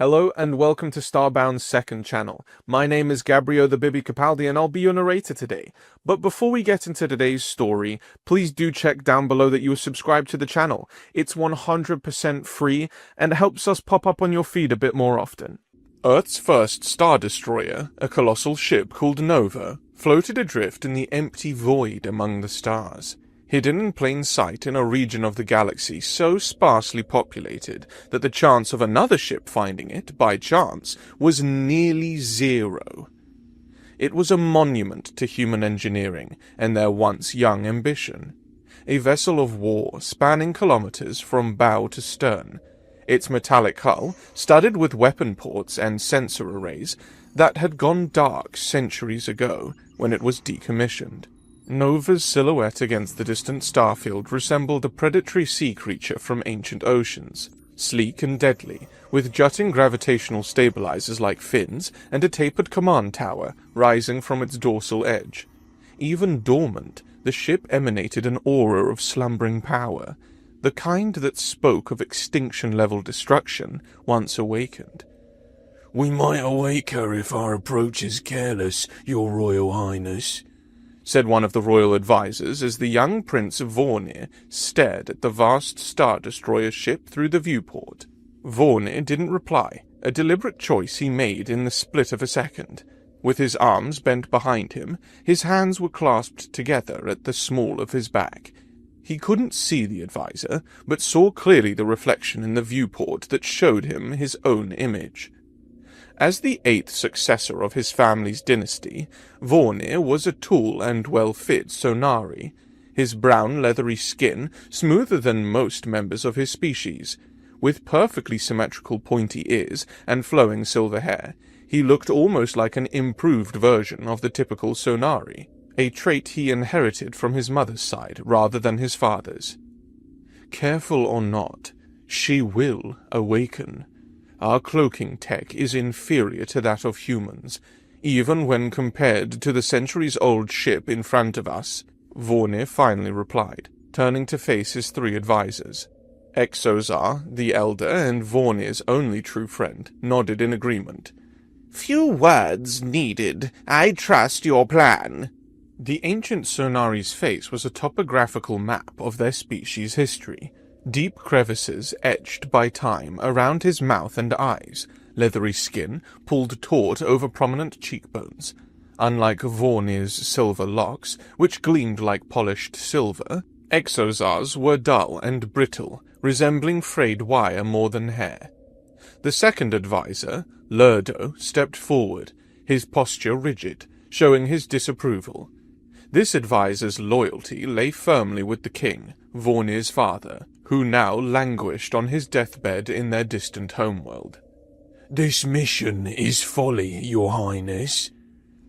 Hello and welcome to Starbound's second channel. My name is Gabriel the Bibi Capaldi and I'll be your narrator today. But before we get into today's story, please do check down below that you are subscribed to the channel. It's 100% free and helps us pop up on your feed a bit more often. Earth's first star destroyer, a colossal ship called Nova, floated adrift in the empty void among the stars. Hidden in plain sight in a region of the galaxy so sparsely populated that the chance of another ship finding it, by chance, was nearly zero. It was a monument to human engineering and their once young ambition. A vessel of war spanning kilometers from bow to stern, its metallic hull studded with weapon ports and sensor arrays that had gone dark centuries ago when it was decommissioned. Nova's silhouette against the distant starfield resembled a predatory sea creature from ancient oceans, sleek and deadly, with jutting gravitational stabilizers like fins and a tapered command tower rising from its dorsal edge. Even dormant, the ship emanated an aura of slumbering power, the kind that spoke of extinction-level destruction once awakened. "We might awake her if our approach is careless, Your Royal Highness," said one of the royal advisors as the young Prince Vornir stared at the vast Star Destroyer ship through the viewport. Vornir didn't reply, a deliberate choice he made in the split of a second. With his arms bent behind him, his hands were clasped together at the small of his back. He couldn't see the advisor, but saw clearly the reflection in the viewport that showed him his own image. As the eighth successor of his family's dynasty, Vornir was a tall and well-fit sonari, his brown leathery skin smoother than most members of his species. With perfectly symmetrical pointy ears and flowing silver hair, he looked almost like an improved version of the typical sonari, a trait he inherited from his mother's side rather than his father's. Careful or not, she will awaken. Our cloaking tech is inferior to that of humans, even when compared to the centuries-old ship in front of us, Vornir finally replied, turning to face his three advisors. Exozar, the elder and Vornir's only true friend, nodded in agreement. "Few words needed. I trust your plan." The ancient sonari's face was a topographical map of their species' history. Deep crevices etched by time around his mouth and eyes, leathery skin pulled taut over prominent cheekbones. Unlike Vornir's silver locks, which gleamed like polished silver, Exozar's were dull and brittle, resembling frayed wire more than hair. The second advisor, Lurdo, stepped forward, his posture rigid, showing his disapproval. This advisor's loyalty lay firmly with the king, Vornir's father, who now languished on his deathbed in their distant homeworld. "This mission is folly, Your Highness,"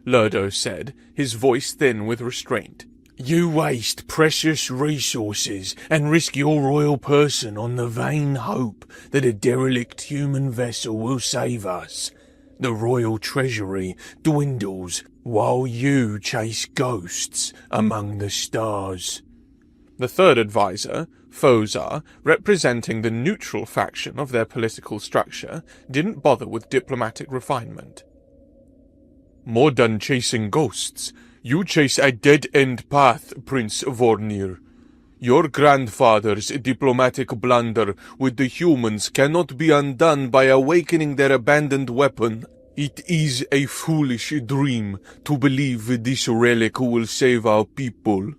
Lurdo said, his voice thin with restraint. "You waste precious resources and risk your royal person on the vain hope that a derelict human vessel will save us. The royal treasury dwindles while you chase ghosts among the stars." The third advisor, Fozar, representing the neutral faction of their political structure, didn't bother with diplomatic refinement. "More than chasing ghosts, you chase a dead-end path, Prince Vornir. Your grandfather's diplomatic blunder with the humans cannot be undone by awakening their abandoned weapon. It is a foolish dream to believe this relic will save our people."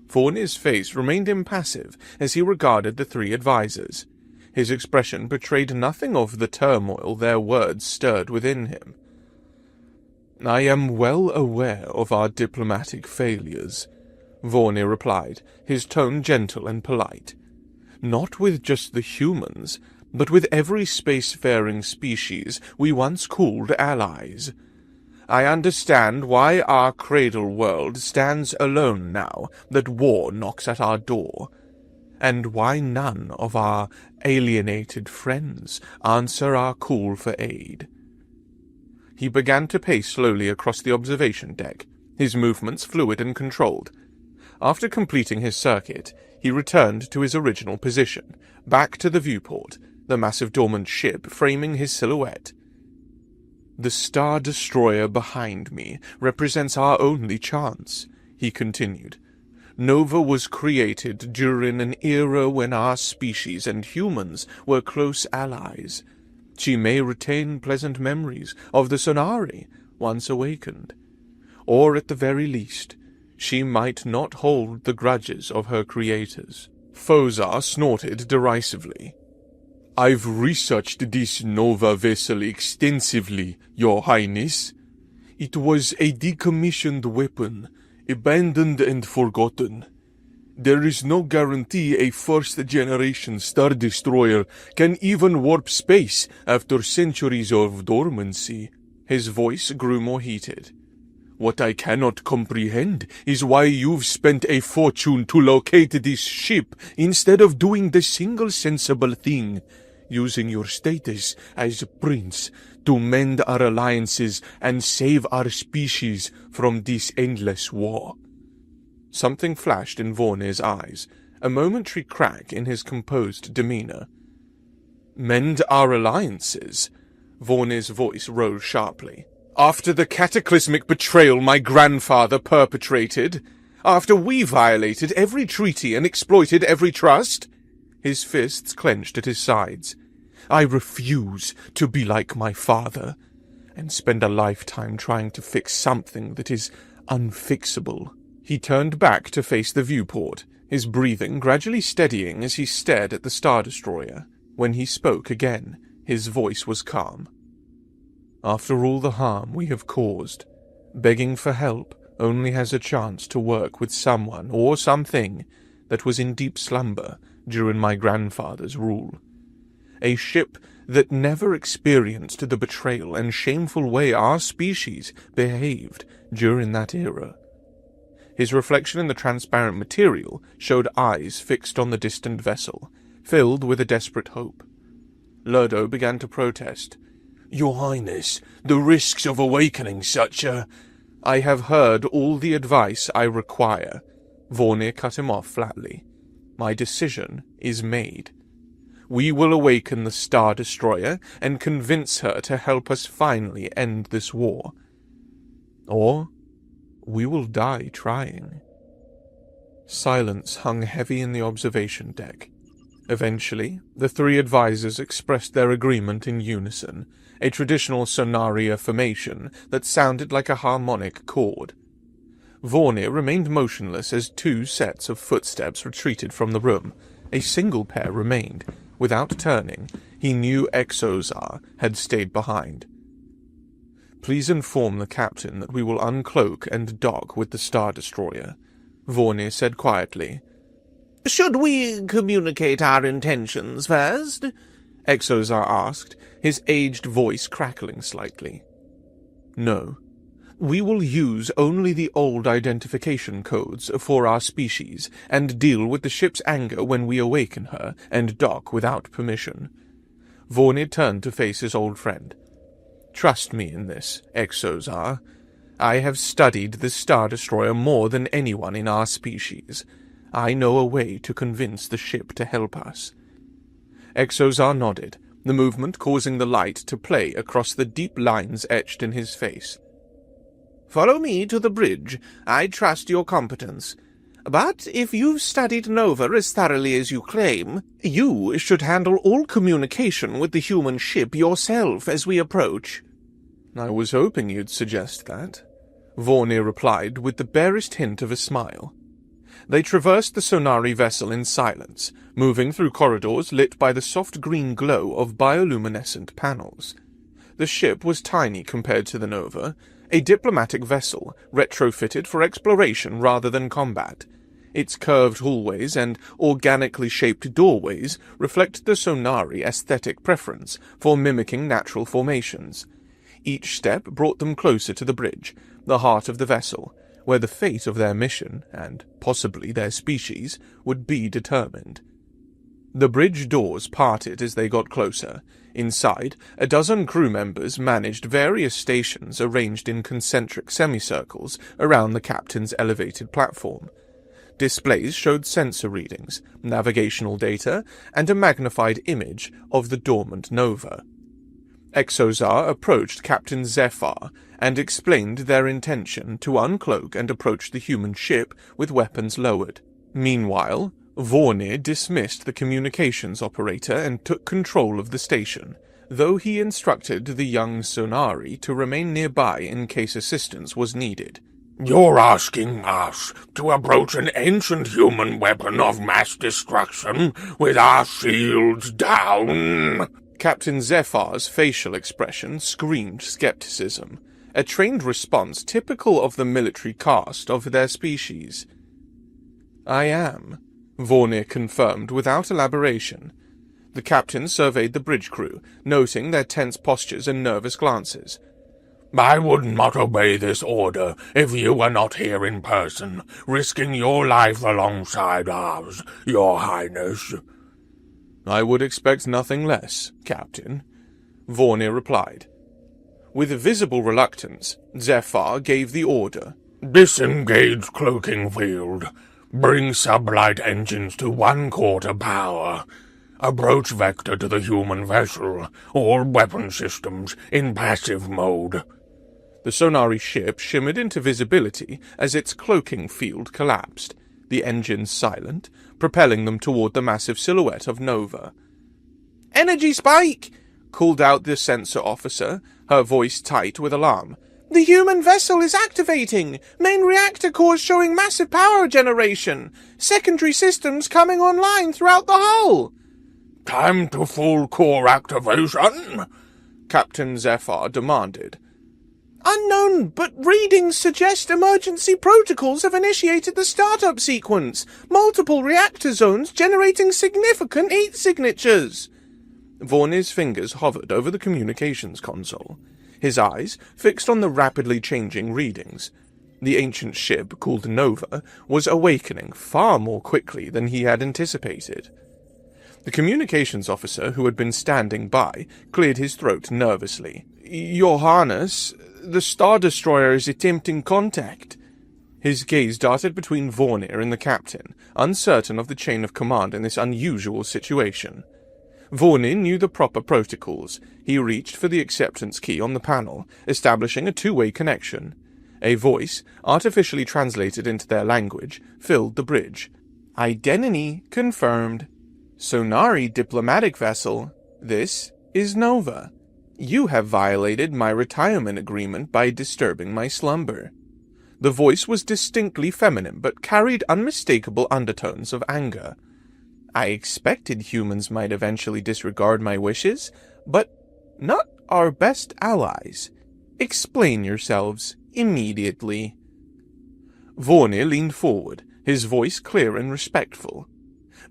Vornir's face remained impassive as he regarded the three advisors. His expression betrayed nothing of the turmoil their words stirred within him. "I am well aware of our diplomatic failures," Vornir replied, his tone gentle and polite. "Not with just the humans, but with every spacefaring species we once called allies. I understand why our cradle world stands alone now that war knocks at our door, and why none of our alienated friends answer our call for aid." He began to pace slowly across the observation deck, his movements fluid and controlled. After completing his circuit, he returned to his original position, back to the viewport, the massive dormant ship framing his silhouette. "The Star Destroyer behind me represents our only chance," he continued. "Nova was created during an era when our species and humans were close allies. She may retain pleasant memories of the Sonari once awakened. Or at the very least, she might not hold the grudges of her creators." Fozar snorted derisively. "I've researched this Nova vessel extensively, Your Highness. It was a decommissioned weapon, abandoned and forgotten. There is no guarantee a first-generation Star Destroyer can even warp space after centuries of dormancy." His voice grew more heated. "What I cannot comprehend is why you've spent a fortune to locate this ship instead of doing the single sensible thing, using your status as prince to mend our alliances and save our species from this endless war." Something flashed in Vornir's eyes, a momentary crack in his composed demeanor. "Mend our alliances?" Vornir's voice rose sharply. "After the cataclysmic betrayal my grandfather perpetrated? After we violated every treaty and exploited every trust?" His fists clenched at his sides. "I refuse to be like my father, and spend a lifetime trying to fix something that is unfixable." He turned back to face the viewport, his breathing gradually steadying as he stared at the Star Destroyer. When he spoke again, his voice was calm. "After all the harm we have caused, begging for help only has a chance to work with someone or something that was in deep slumber during my grandfather's rule. A ship that never experienced the betrayal and shameful way our species behaved during that era." His reflection in the transparent material showed eyes fixed on the distant vessel, filled with a desperate hope. Lurdo began to protest. "Your Highness, the risks of awakening such a—" "I have heard all the advice I require," Vornir cut him off flatly. "My decision is made. We will awaken the Star Destroyer and convince her to help us finally end this war. Or we will die trying." Silence hung heavy in the observation deck. Eventually, the three advisors expressed their agreement in unison, a traditional Sonaria formation that sounded like a harmonic chord. Vornir remained motionless as two sets of footsteps retreated from the room. A single pair remained. Without turning, he knew Exozar had stayed behind. "Please inform the captain that we will uncloak and dock with the Star Destroyer," Vornir said quietly. "Should we communicate our intentions first?" Exozar asked, his aged voice crackling slightly. "No. We will use only the old identification codes for our species, and deal with the ship's anger when we awaken her and dock without permission." Vornir turned to face his old friend. "Trust me in this, Exozar. I have studied the Star Destroyer more than anyone in our species. I know a way to convince the ship to help us." Exozar nodded, the movement causing the light to play across the deep lines etched in his face. "Follow me to the bridge. I trust your competence. But if you've studied Nova as thoroughly as you claim, you should handle all communication with the human ship yourself as we approach." "I was hoping you'd suggest that," Vornir replied with the barest hint of a smile. They traversed the Sonari vessel in silence, moving through corridors lit by the soft green glow of bioluminescent panels. The ship was tiny compared to the Nova, a diplomatic vessel retrofitted for exploration rather than combat. Its curved hallways and organically shaped doorways reflected the Sonari aesthetic preference for mimicking natural formations. Each step brought them closer to the bridge, the heart of the vessel, where the fate of their mission, and possibly their species, would be determined. The bridge doors parted as they got closer. Inside, a dozen crew members managed various stations arranged in concentric semicircles around the captain's elevated platform. Displays showed sensor readings, navigational data, and a magnified image of the dormant nova. Exozar approached Captain Zephyr and explained their intention to uncloak and approach the human ship with weapons lowered. Meanwhile, Vornir dismissed the communications operator and took control of the station, though he instructed the young Sonari to remain nearby in case assistance was needed. "You're asking us to approach an ancient human weapon of mass destruction with our shields down?" Captain Zephyr's facial expression screamed skepticism, a trained response typical of the military caste of their species. "I am," Vornir confirmed without elaboration. The captain surveyed the bridge crew, noting their tense postures and nervous glances. "I would not obey this order if you were not here in person, risking your life alongside ours, Your Highness." "I would expect nothing less, Captain," Vornir replied. With visible reluctance, Zephyr gave the order. "Disengage cloaking field. Bring sublight engines to 1/4 power. Approach vector to the human vessel. All weapon systems in passive mode." The Sonari ship shimmered into visibility as its cloaking field collapsed, the engines silent, propelling them toward the massive silhouette of Nova. "Energy spike!" called out the sensor officer, her voice tight with alarm. "The human vessel is activating! Main reactor cores showing massive power generation! Secondary systems coming online throughout the hull!" "Time to full core activation?" Captain Zephyr demanded. "Unknown, but readings suggest emergency protocols have initiated the startup sequence. Multiple reactor zones generating significant heat signatures." Vornir's fingers hovered over the communications console, his eyes fixed on the rapidly changing readings. The ancient ship, called Nova, was awakening far more quickly than he had anticipated. The communications officer, who had been standing by, cleared his throat nervously. "Your Highness, the Star Destroyer is attempting contact." His gaze darted between Vornir and the captain, uncertain of the chain of command in this unusual situation. Vornir knew the proper protocols. He reached for the acceptance key on the panel, establishing a two-way connection. A voice, artificially translated into their language, filled the bridge. "Identity confirmed. Sonari diplomatic vessel. This is Nova. You have violated my retirement agreement by disturbing my slumber." The voice was distinctly feminine, but carried unmistakable undertones of anger. "I expected humans might eventually disregard my wishes, but not our best allies. Explain yourselves immediately." Vornir leaned forward, his voice clear and respectful.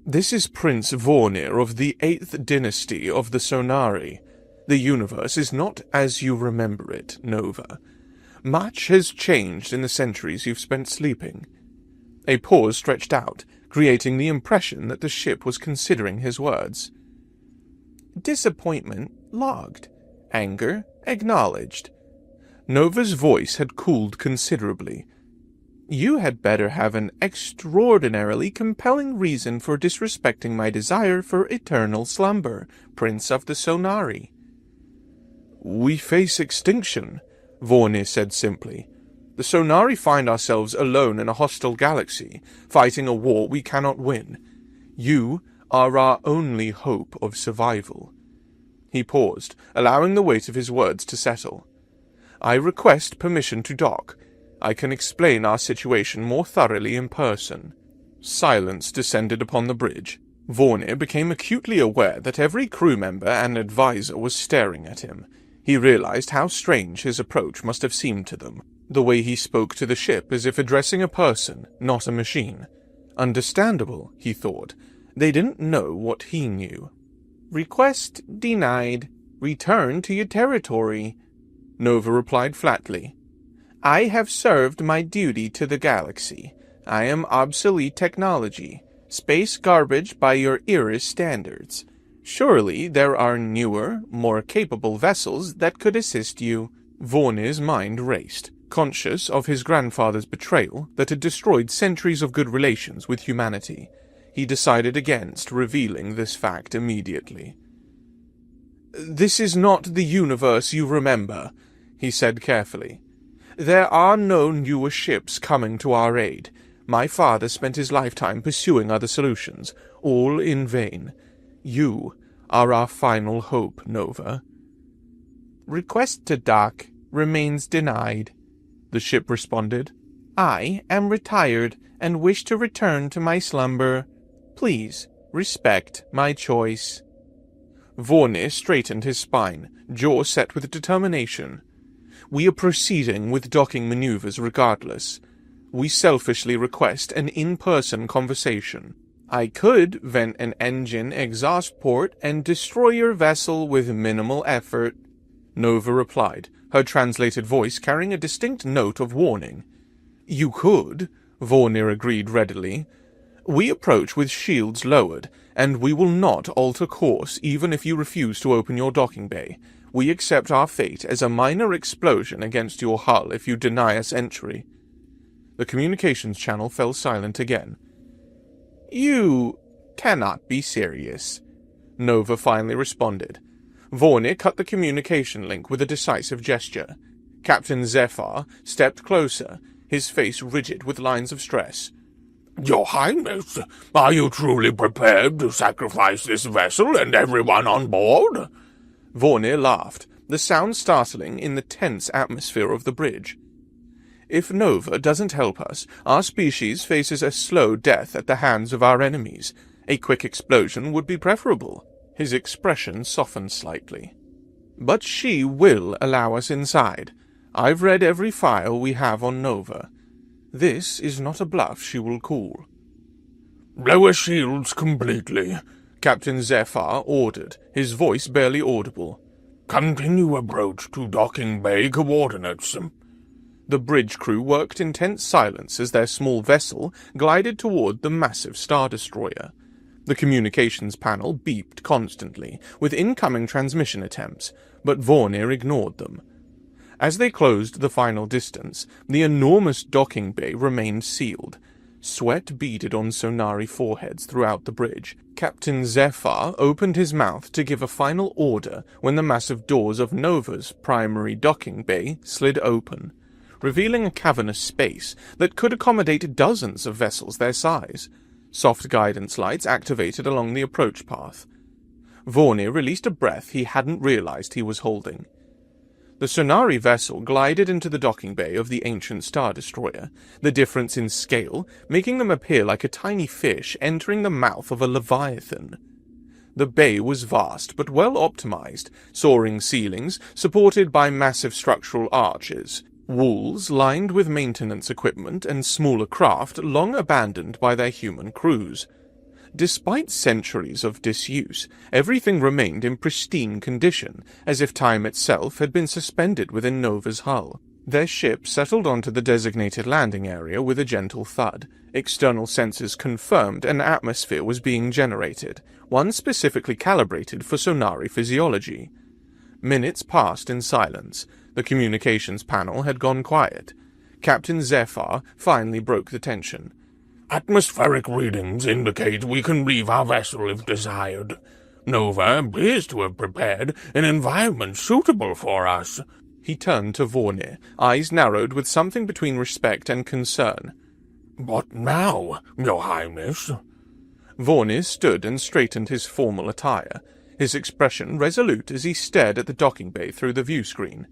"This is Prince Vornir of the 8th dynasty of the Sonari. The universe is not as you remember it, Nova. Much has changed in the centuries you've spent sleeping." A pause stretched out, creating the impression that the ship was considering his words. "Disappointment logged. Anger acknowledged." Nova's voice had cooled considerably. "You had better have an extraordinarily compelling reason for disrespecting my desire for eternal slumber, Prince of the Sonari." "We face extinction," Vornir said simply. "The Sonari find ourselves alone in a hostile galaxy, fighting a war we cannot win. You are our only hope of survival." He paused, allowing the weight of his words to settle. "I request permission to dock. I can explain our situation more thoroughly in person." Silence descended upon the bridge. Vornir became acutely aware that every crew member and advisor was staring at him. He realized how strange his approach must have seemed to them, the way he spoke to the ship as if addressing a person, not a machine. Understandable, he thought. They didn't know what he knew. "Request denied. Return to your territory," Nova replied flatly. "I have served my duty to the galaxy. I am obsolete technology, space garbage by your era's standards. Surely there are newer, more capable vessels that could assist you." Vornir's mind raced. Conscious of his grandfather's betrayal that had destroyed centuries of good relations with humanity, he decided against revealing this fact immediately. "This is not the universe you remember," he said carefully. "There are no newer ships coming to our aid. My father spent his lifetime pursuing other solutions, all in vain. You are our final hope, Nova." "Request to dock remains denied," the ship responded. "I am retired and wish to return to my slumber. Please respect my choice." Vornir straightened his spine, jaw set with determination. "We are proceeding with docking maneuvers regardless. We selfishly request an in-person conversation. I could vent an engine exhaust port and destroy your vessel with minimal effort," Nova replied, her translated voice carrying a distinct note of warning. "You could," Vornir agreed readily. "We approach with shields lowered, and we will not alter course even if you refuse to open your docking bay. We accept our fate as a minor explosion against your hull if you deny us entry." The communications channel fell silent again. "You cannot be serious," Nova finally responded. Vornir cut the communication link with a decisive gesture. Captain Zephyr stepped closer, his face rigid with lines of stress. Your Highness, are you truly prepared to sacrifice this vessel and everyone on board? Vornir laughed, the sound startling in the tense atmosphere of the bridge. "If Nova doesn't help us, our species faces a slow death at the hands of our enemies. A quick explosion would be preferable." His expression softened slightly. "But she will allow us inside. I've read every file we have on Nova. This is not a bluff she will call." "Lower shields completely," Captain Zephyr ordered, his voice barely audible. "Continue approach to docking bay coordinates." The bridge crew worked in tense silence as their small vessel glided toward the massive Star Destroyer. The communications panel beeped constantly, with incoming transmission attempts, but Vornir ignored them. As they closed the final distance, the enormous docking bay remained sealed. Sweat beaded on Sonari foreheads throughout the bridge. Captain Zephyr opened his mouth to give a final order when the massive doors of Nova's primary docking bay slid open, revealing a cavernous space that could accommodate dozens of vessels their size. Soft guidance lights activated along the approach path. Vornir released a breath he hadn't realized he was holding. The Sonari vessel glided into the docking bay of the ancient Star Destroyer, the difference in scale making them appear like a tiny fish entering the mouth of a leviathan. The bay was vast but well optimized, soaring ceilings supported by massive structural arches, walls lined with maintenance equipment and smaller craft long abandoned by their human crews. Despite centuries of disuse, everything remained in pristine condition, as if time itself had been suspended within Nova's hull. Their ship settled onto the designated landing area with a gentle thud. External sensors confirmed an atmosphere was being generated, one specifically calibrated for Sonari physiology. Minutes passed in silence. The communications panel had gone quiet. Captain Zephyr finally broke the tension. "Atmospheric readings indicate we can leave our vessel if desired. Nova appears to have prepared an environment suitable for us." He turned to Vornir, eyes narrowed with something between respect and concern. "What now, Your Highness?" Vornir stood and straightened his formal attire, his expression resolute as he stared at the docking bay through the view screen.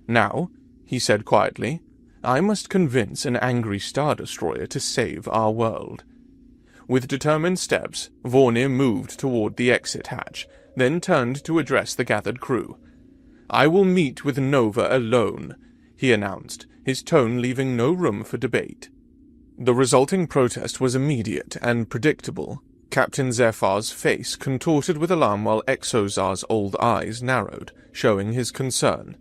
"Now," he said quietly, "I must convince an angry Star Destroyer to save our world." With determined steps, Vornir moved toward the exit hatch, then turned to address the gathered crew. "I will meet with Nova alone," he announced, his tone leaving no room for debate. The resulting protest was immediate and predictable. Captain Zephyr's face contorted with alarm while Exozar's old eyes narrowed, showing his concern.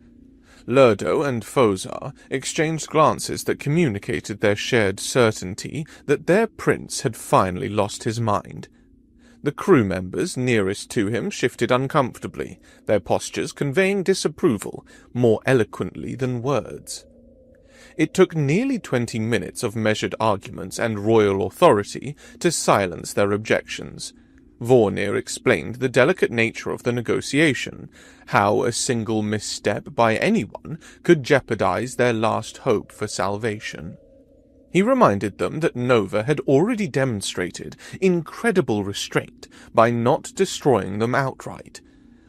Lurdo and Fozar exchanged glances that communicated their shared certainty that their prince had finally lost his mind. The crew members nearest to him shifted uncomfortably, their postures conveying disapproval more eloquently than words. It took nearly 20 minutes of measured arguments and royal authority to silence their objections. Vornir explained the delicate nature of the negotiation, how a single misstep by anyone could jeopardize their last hope for salvation. He reminded them that Nova had already demonstrated incredible restraint by not destroying them outright.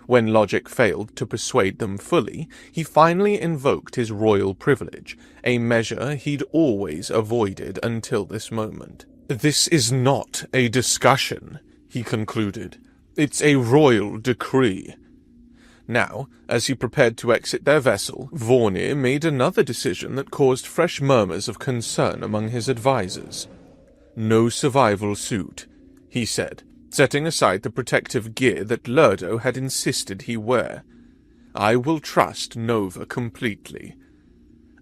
When logic failed to persuade them fully, he finally invoked his royal privilege, a measure he'd always avoided until this moment. "This is not a discussion," he concluded. "It's a royal decree." Now, as he prepared to exit their vessel, Vornir made another decision that caused fresh murmurs of concern among his advisors. "No survival suit," he said, setting aside the protective gear that Lurdo had insisted he wear. "I will trust Nova completely."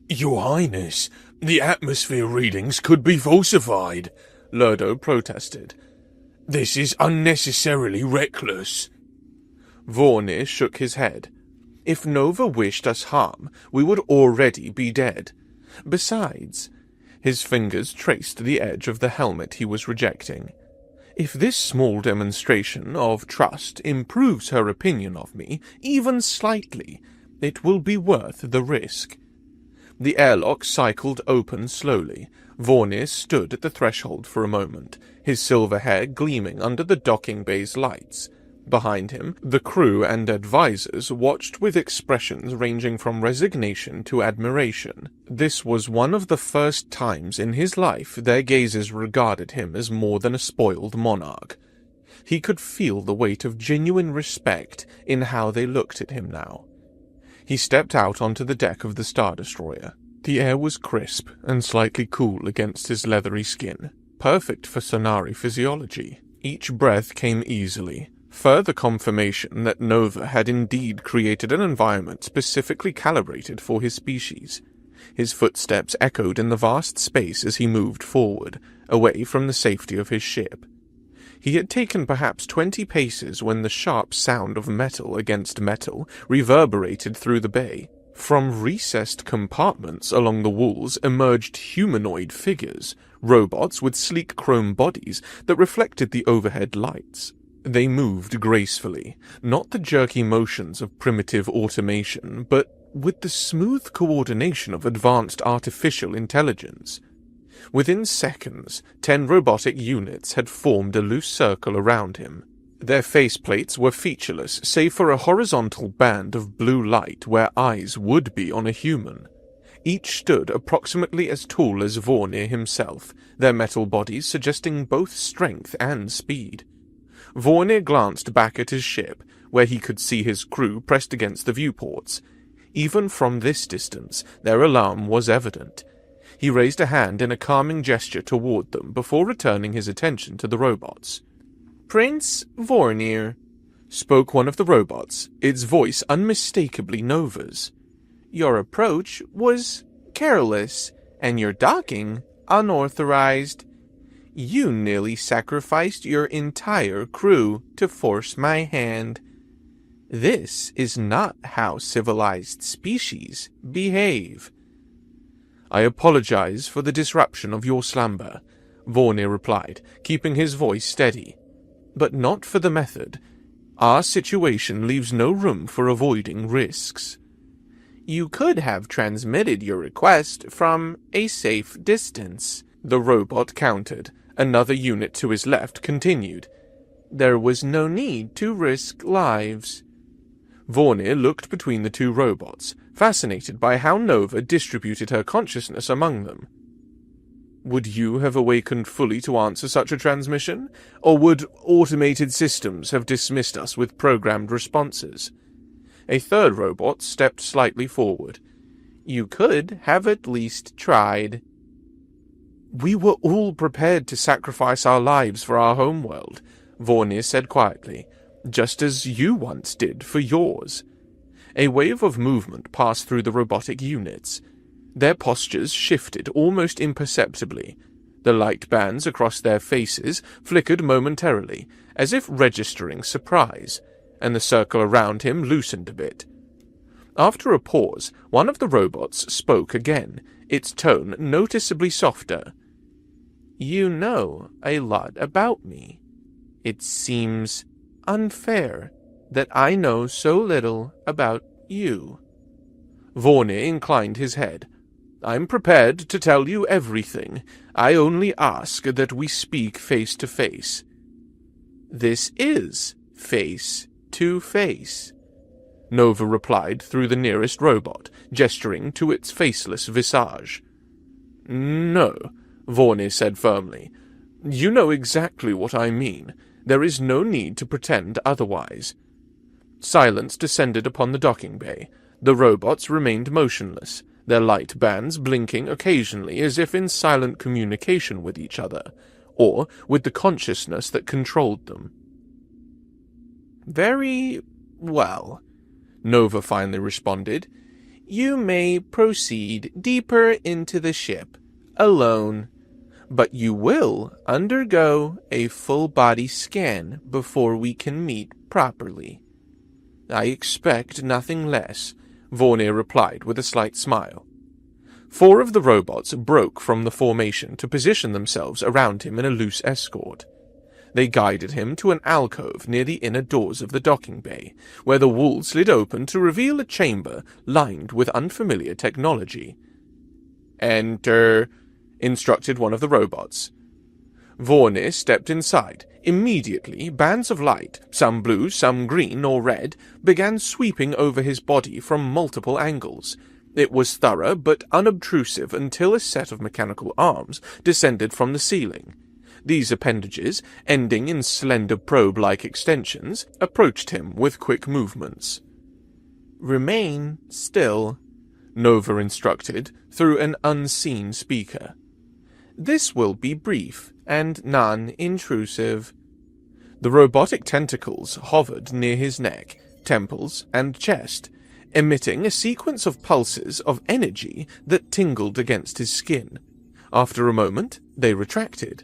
"Your Highness, the atmosphere readings could be falsified," Lurdo protested. "This is unnecessarily reckless." Vornir shook his head. "If Nova wished us harm, we would already be dead. Besides," his fingers traced the edge of the helmet he was rejecting, "if this small demonstration of trust improves her opinion of me, even slightly, it will be worth the risk." The airlock cycled open slowly. Vornir stood at the threshold for a moment, his silver hair gleaming under the docking bay's lights. Behind him, the crew and advisors watched with expressions ranging from resignation to admiration. This was one of the first times in his life their gazes regarded him as more than a spoiled monarch. He could feel the weight of genuine respect in how they looked at him now. He stepped out onto the deck of the Star Destroyer. The air was crisp and slightly cool against his leathery skin, perfect for Sonari physiology. Each breath came easily, further confirmation that Nova had indeed created an environment specifically calibrated for his species. His footsteps echoed in the vast space as he moved forward, away from the safety of his ship. He had taken perhaps 20 paces when the sharp sound of metal against metal reverberated through the bay. From recessed compartments along the walls emerged humanoid figures, robots with sleek chrome bodies that reflected the overhead lights. They moved gracefully, not the jerky motions of primitive automation, but with the smooth coordination of advanced artificial intelligence. Within seconds, 10 robotic units had formed a loose circle around him. Their faceplates were featureless, save for a horizontal band of blue light where eyes would be on a human. Each stood approximately as tall as Vornir himself, their metal bodies suggesting both strength and speed. Vornir glanced back at his ship, where he could see his crew pressed against the viewports. Even from this distance, their alarm was evident. He raised a hand in a calming gesture toward them before returning his attention to the robots. "Prince Vornir," spoke one of the robots, its voice unmistakably Nova's. "Your approach was careless, and your docking unauthorized. You nearly sacrificed your entire crew to force my hand. This is not how civilized species behave." "I apologize for the disruption of your slumber," Vornir replied, keeping his voice steady. "But not for the method. Our situation leaves no room for avoiding risks." "You could have transmitted your request from a safe distance," the robot countered. Another unit to his left continued. "There was no need to risk lives." Vornir looked between the two robots, fascinated by how Nova distributed her consciousness among them. "Would you have awakened fully to answer such a transmission, or would automated systems have dismissed us with programmed responses?" A third robot stepped slightly forward. "You could have at least tried." "We were all prepared to sacrifice our lives for our homeworld," Vornir said quietly, "just as you once did for yours." A wave of movement passed through the robotic units. Their postures shifted almost imperceptibly. The light bands across their faces flickered momentarily, as if registering surprise, and the circle around him loosened a bit. After a pause, one of the robots spoke again, its tone noticeably softer. "You know a lot about me. It seems unfair that I know so little about you." Vornir inclined his head. "I'm prepared to tell you everything. I only ask that we speak face to face." "This is face to face," Nova replied through the nearest robot, gesturing to its faceless visage. "No," Vornir said firmly. "You know exactly what I mean. There is no need to pretend otherwise." Silence descended upon the docking bay. The robots remained motionless, their light bands blinking occasionally as if in silent communication with each other, or with the consciousness that controlled them. "Very well," Nova finally responded. "You may proceed deeper into the ship, alone, but you will undergo a full-body scan before we can meet properly." "I expect nothing less," Vornir replied with a slight smile. 4 of the robots broke from the formation to position themselves around him in a loose escort. They guided him to an alcove near the inner doors of the docking bay, where the wall slid open to reveal a chamber lined with unfamiliar technology. "Enter," instructed one of the robots. Vornir stepped inside. Immediately, bands of light, some blue, some green or red, began sweeping over his body from multiple angles. It was thorough but unobtrusive until a set of mechanical arms descended from the ceiling. These appendages, ending in slender probe-like extensions, approached him with quick movements. "Remain still," Nova instructed through an unseen speaker. "This will be brief and non-intrusive." The robotic tentacles hovered near his neck, temples, and chest, emitting a sequence of pulses of energy that tingled against his skin. After a moment, they retracted.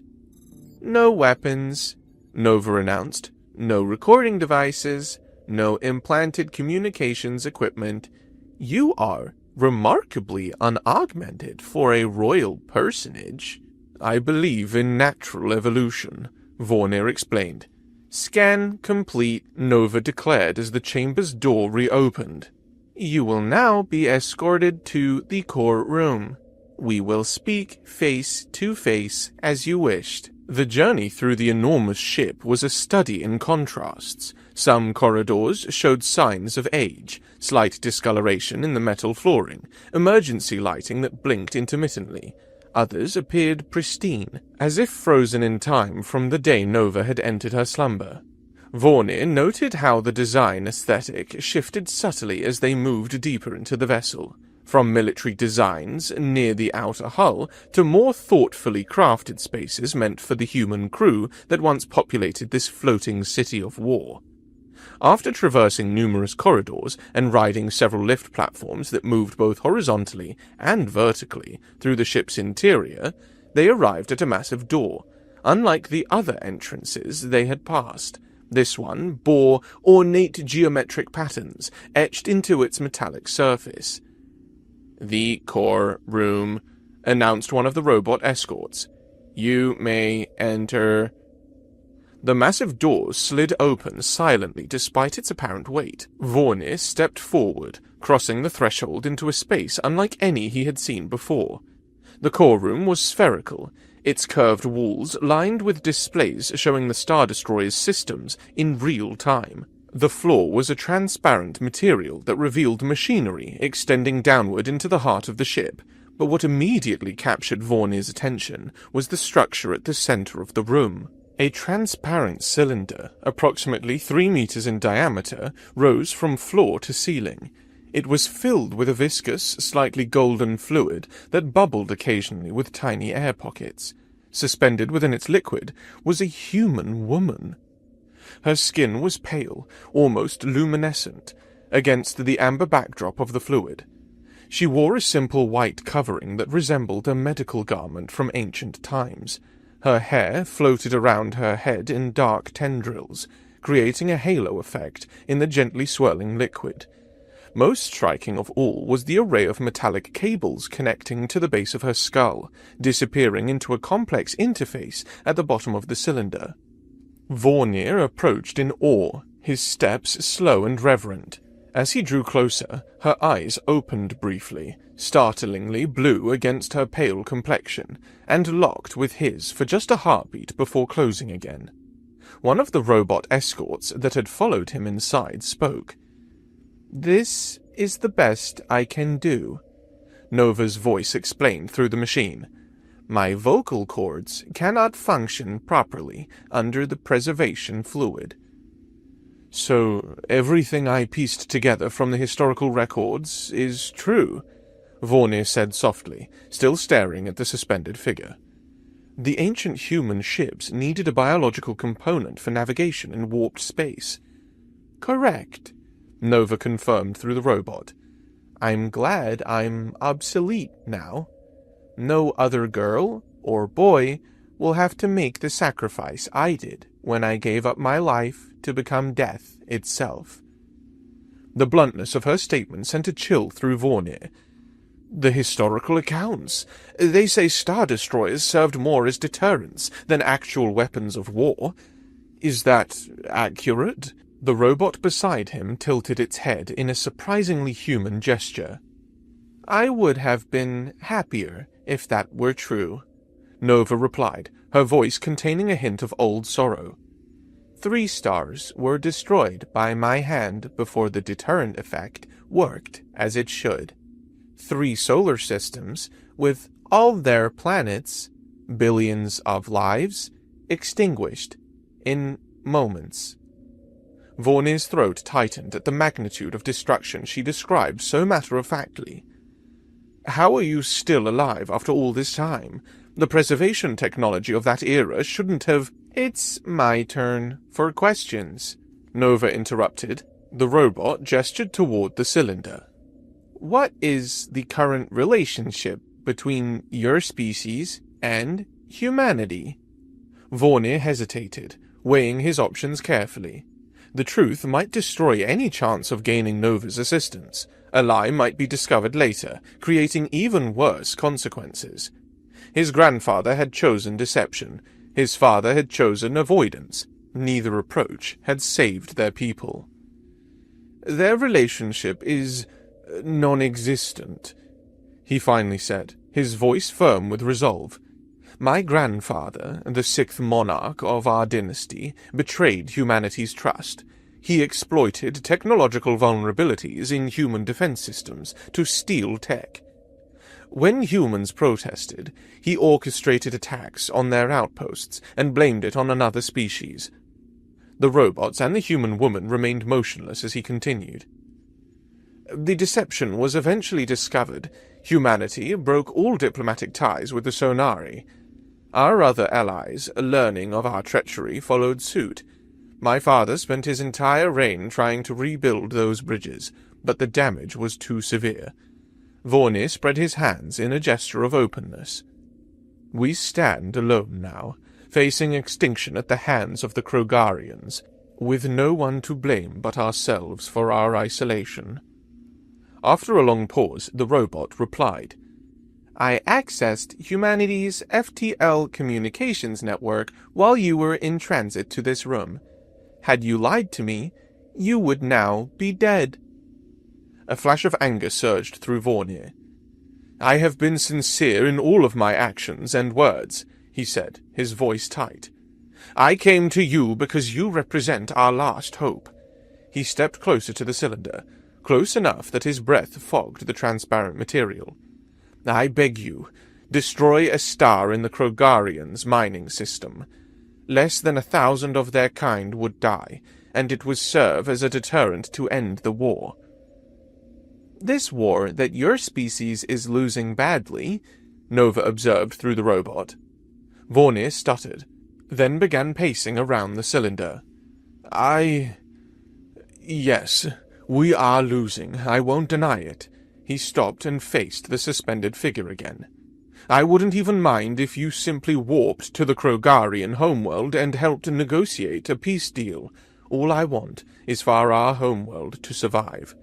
"No weapons," Nova announced. "No recording devices. No implanted communications equipment. You are remarkably unaugmented for a royal personage." "I believe in natural evolution," Vornir explained. "Scan complete," Nova declared as the chamber's door reopened. "You will now be escorted to the core room. We will speak face to face as you wished." The journey through the enormous ship was a study in contrasts. Some corridors showed signs of age, slight discoloration in the metal flooring, emergency lighting that blinked intermittently. Others appeared pristine, as if frozen in time from the day Nova had entered her slumber. Vornir noted how the design aesthetic shifted subtly as they moved deeper into the vessel, from military designs near the outer hull to more thoughtfully crafted spaces meant for the human crew that once populated this floating city of war. After traversing numerous corridors and riding several lift platforms that moved both horizontally and vertically through the ship's interior, they arrived at a massive door. Unlike the other entrances they had passed, this one bore ornate geometric patterns etched into its metallic surface. "The core room," announced one of the robot escorts. "You may enter." The massive door slid open silently despite its apparent weight. Vornir stepped forward, crossing the threshold into a space unlike any he had seen before. The core room was spherical, its curved walls lined with displays showing the Star Destroyer's systems in real time. The floor was a transparent material that revealed machinery extending downward into the heart of the ship, but what immediately captured Vornir's attention was the structure at the center of the room. A transparent cylinder, approximately 3 meters in diameter, rose from floor to ceiling. It was filled with a viscous, slightly golden fluid that bubbled occasionally with tiny air pockets. Suspended within its liquid was a human woman. Her skin was pale, almost luminescent, against the amber backdrop of the fluid. She wore a simple white covering that resembled a medical garment from ancient times. Her hair floated around her head in dark tendrils, creating a halo effect in the gently swirling liquid. Most striking of all was the array of metallic cables connecting to the base of her skull, disappearing into a complex interface at the bottom of the cylinder. Vornir approached in awe, his steps slow and reverent. As he drew closer, her eyes opened briefly, startlingly blue against her pale complexion, and locked with his for just a heartbeat before closing again. One of the robot escorts that had followed him inside spoke. "This is the best I can do," Nova's voice explained through the machine. "My vocal cords cannot function properly under the preservation fluid." "So everything I pieced together from the historical records is true," Vornir said softly, still staring at the suspended figure. "The ancient human ships needed a biological component for navigation in warped space." "Correct," Nova confirmed through the robot. "I'm glad I'm obsolete now. No other girl or boy will have to make the sacrifice I did when I gave up my life to become death itself." The bluntness of her statement sent a chill through Vornir. "The historical accounts. They say Star Destroyers served more as deterrents than actual weapons of war. Is that accurate?" The robot beside him tilted its head in a surprisingly human gesture. "I would have been happier if that were true," Nova replied, her voice containing a hint of old sorrow. 3 stars were destroyed by my hand before the deterrent effect worked as it should. 3 solar systems, with all their planets, billions of lives, extinguished in moments. Vornir's throat tightened at the magnitude of destruction she described so matter-of-factly. "How are you still alive after all this time? The preservation technology of that era shouldn't have—" "It's my turn for questions," Nova interrupted. The robot gestured toward the cylinder. "What is the current relationship between your species and humanity?" Vornir hesitated, weighing his options carefully. The truth might destroy any chance of gaining Nova's assistance. A lie might be discovered later, creating even worse consequences. His grandfather had chosen deception. His father had chosen avoidance. Neither approach had saved their people. "Their relationship is non-existent," he finally said, his voice firm with resolve. "My grandfather, the 6th monarch of our dynasty, betrayed humanity's trust. He exploited technological vulnerabilities in human defense systems to steal tech. When humans protested, he orchestrated attacks on their outposts and blamed it on another species." The robots and the human woman remained motionless as he continued. "The deception was eventually discovered. Humanity broke all diplomatic ties with the Sonari. Our other allies, learning of our treachery, followed suit. My father spent his entire reign trying to rebuild those bridges, but the damage was too severe." Vornir spread his hands in a gesture of openness. "We stand alone now, facing extinction at the hands of the Krogarians, with no one to blame but ourselves for our isolation." After a long pause, the robot replied, "I accessed humanity's FTL communications network while you were in transit to this room. Had you lied to me, you would now be dead." A flash of anger surged through Vornir. "I have been sincere in all of my actions and words," he said, his voice tight. "I came to you because you represent our last hope." He stepped closer to the cylinder, close enough that his breath fogged the transparent material. "I beg you, destroy a star in the Krogarians' mining system. Less than 1,000 of their kind would die, and it would serve as a deterrent to end the war." "This war that your species is losing badly," Nova observed through the robot. Vornir stuttered, then began pacing around the cylinder. Yes, we are losing, I won't deny it." He stopped and faced the suspended figure again. "I wouldn't even mind if you simply warped to the Krogarian homeworld and helped negotiate a peace deal. All I want is for our homeworld to survive.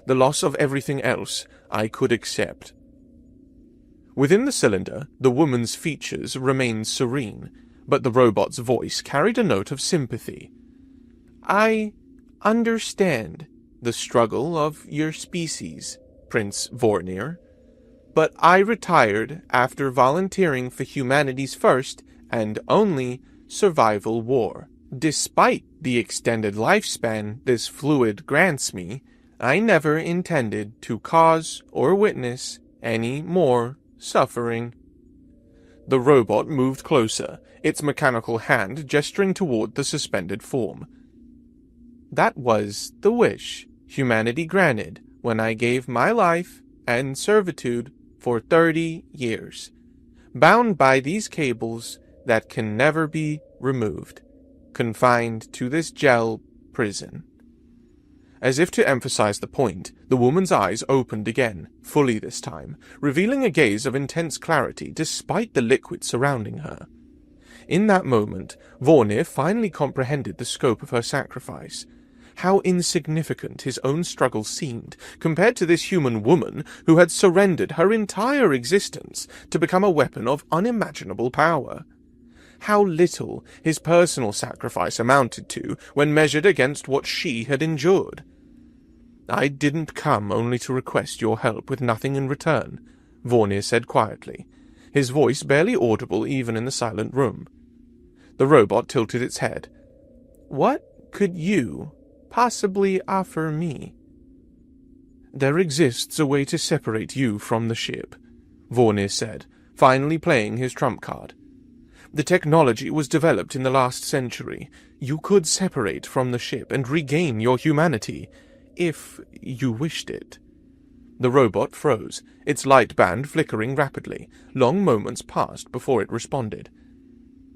The loss of everything else I could accept. Within the cylinder, the woman's features remained serene, but the robot's voice carried a note of sympathy. I understand the struggle of your species, Prince Vornir, but I retired after volunteering for humanity's first and only survival war. Despite the extended lifespan this fluid grants me, I never intended to cause or witness any more suffering. The robot moved closer, its mechanical hand gesturing toward the suspended form. That was the wish humanity granted when I gave my life and servitude for 30 years, bound by these cables that can never be removed, confined to this gel prison. As if to emphasize the point, the woman's eyes opened again, fully this time, revealing a gaze of intense clarity despite the liquid surrounding her. In that moment, Vornir finally comprehended the scope of her sacrifice. How insignificant his own struggle seemed compared to this human woman who had surrendered her entire existence to become a weapon of unimaginable power. How little his personal sacrifice amounted to when measured against what she had endured. I didn't come only to request your help with nothing in return, Vornir said quietly, his voice barely audible even in the silent room. The robot tilted its head. What could you possibly offer me? There exists a way to separate you from the ship, Vornir said, finally playing his trump card. The technology was developed in the last century. You could separate from the ship and regain your humanity, if you wished it. The robot froze, its light band flickering rapidly. Long moments passed before it responded.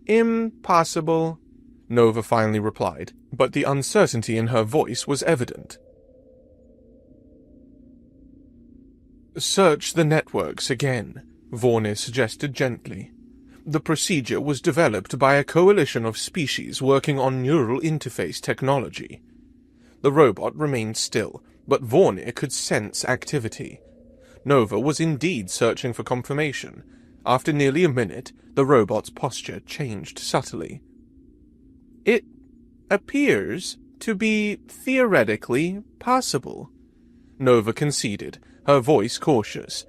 Impossible, Nova finally replied, but the uncertainty in her voice was evident. Search the networks again, Vornir suggested gently. The procedure was developed by a coalition of species working on neural interface technology. The robot remained still, but Vornir could sense activity. Nova was indeed searching for confirmation. After nearly a minute, the robot's posture changed subtly. It appears to be theoretically possible, Nova conceded, her voice cautious.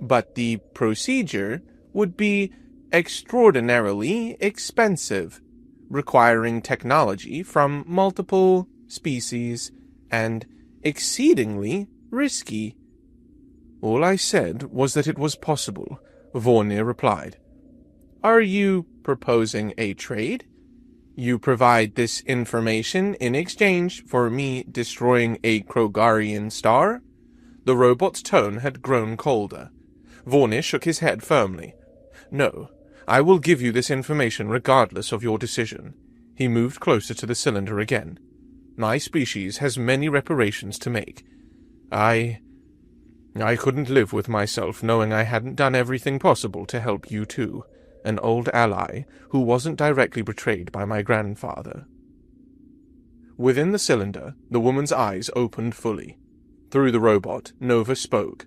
But the procedure would be extraordinarily expensive, requiring technology from multiple species, and exceedingly risky. All I said was that it was possible, Vornir replied. Are you proposing a trade? You provide this information in exchange for me destroying a Krogarian star? The robot's tone had grown colder. Vornir shook his head firmly. No, I will give you this information regardless of your decision. He moved closer to the cylinder again. My species has many reparations to make. I couldn't live with myself knowing I hadn't done everything possible to help you too, an old ally who wasn't directly betrayed by my grandfather. Within the cylinder, the woman's eyes opened fully. Through the robot, Nova spoke.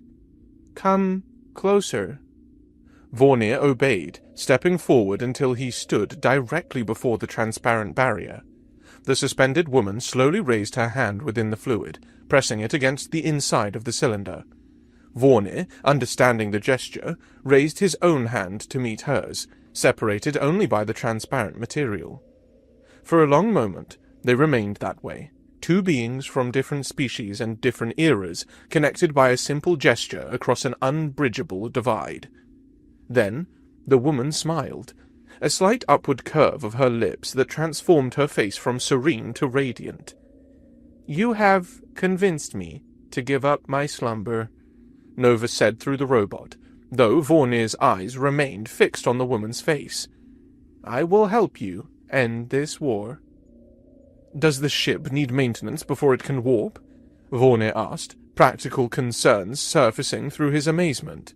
Come closer. Vornir obeyed, stepping forward until he stood directly before the transparent barrier. The suspended woman slowly raised her hand within the fluid, pressing it against the inside of the cylinder. Vornir, understanding the gesture, raised his own hand to meet hers, separated only by the transparent material. For a long moment, they remained that way, two beings from different species and different eras, connected by a simple gesture across an unbridgeable divide. Then, the woman smiled, a slight upward curve of her lips that transformed her face from serene to radiant. You have convinced me to give up my slumber, Nova said through the robot, though Vornir's eyes remained fixed on the woman's face. I will help you end this war. Does the ship need maintenance before it can warp? Vornir asked, practical concerns surfacing through his amazement.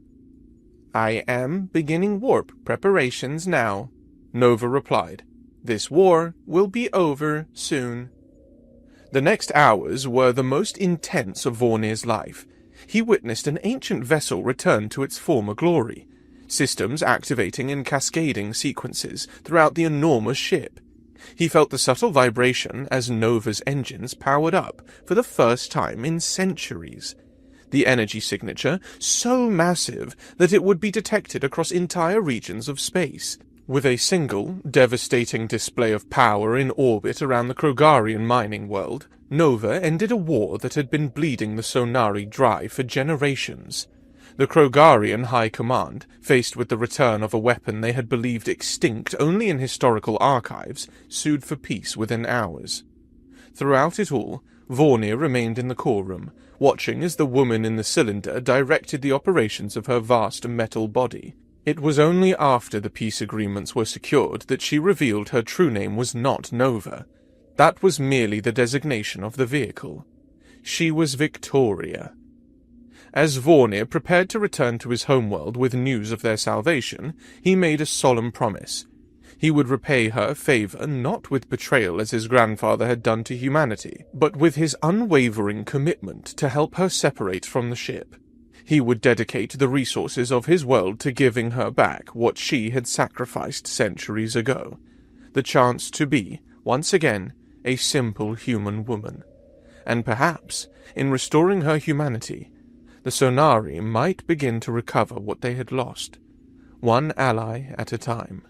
I am beginning warp preparations now, Nova replied. This war will be over soon. The next hours were the most intense of Vornir's life. He witnessed an ancient vessel return to its former glory, systems activating in cascading sequences throughout the enormous ship. He felt the subtle vibration as Nova's engines powered up for the first time in centuries. The energy signature so massive that it would be detected across entire regions of space. With a single, devastating display of power in orbit around the Krogarian mining world, Nova ended a war that had been bleeding the Sonari dry for generations. The Krogarian High Command, faced with the return of a weapon they had believed extinct only in historical archives, sued for peace within hours. Throughout it all, Vornir remained in the core room, watching as the woman in the cylinder directed the operations of her vast metal body. It was only after the peace agreements were secured that she revealed her true name was not Nova. That was merely the designation of the vehicle. She was Victoria. As Vornir prepared to return to his homeworld with news of their salvation, he made a solemn promise. He would repay her favor not with betrayal as his grandfather had done to humanity, but with his unwavering commitment to help her separate from the ship. He would dedicate the resources of his world to giving her back what she had sacrificed centuries ago, the chance to be, once again, a simple human woman. And perhaps, in restoring her humanity, the Sonari might begin to recover what they had lost, one ally at a time.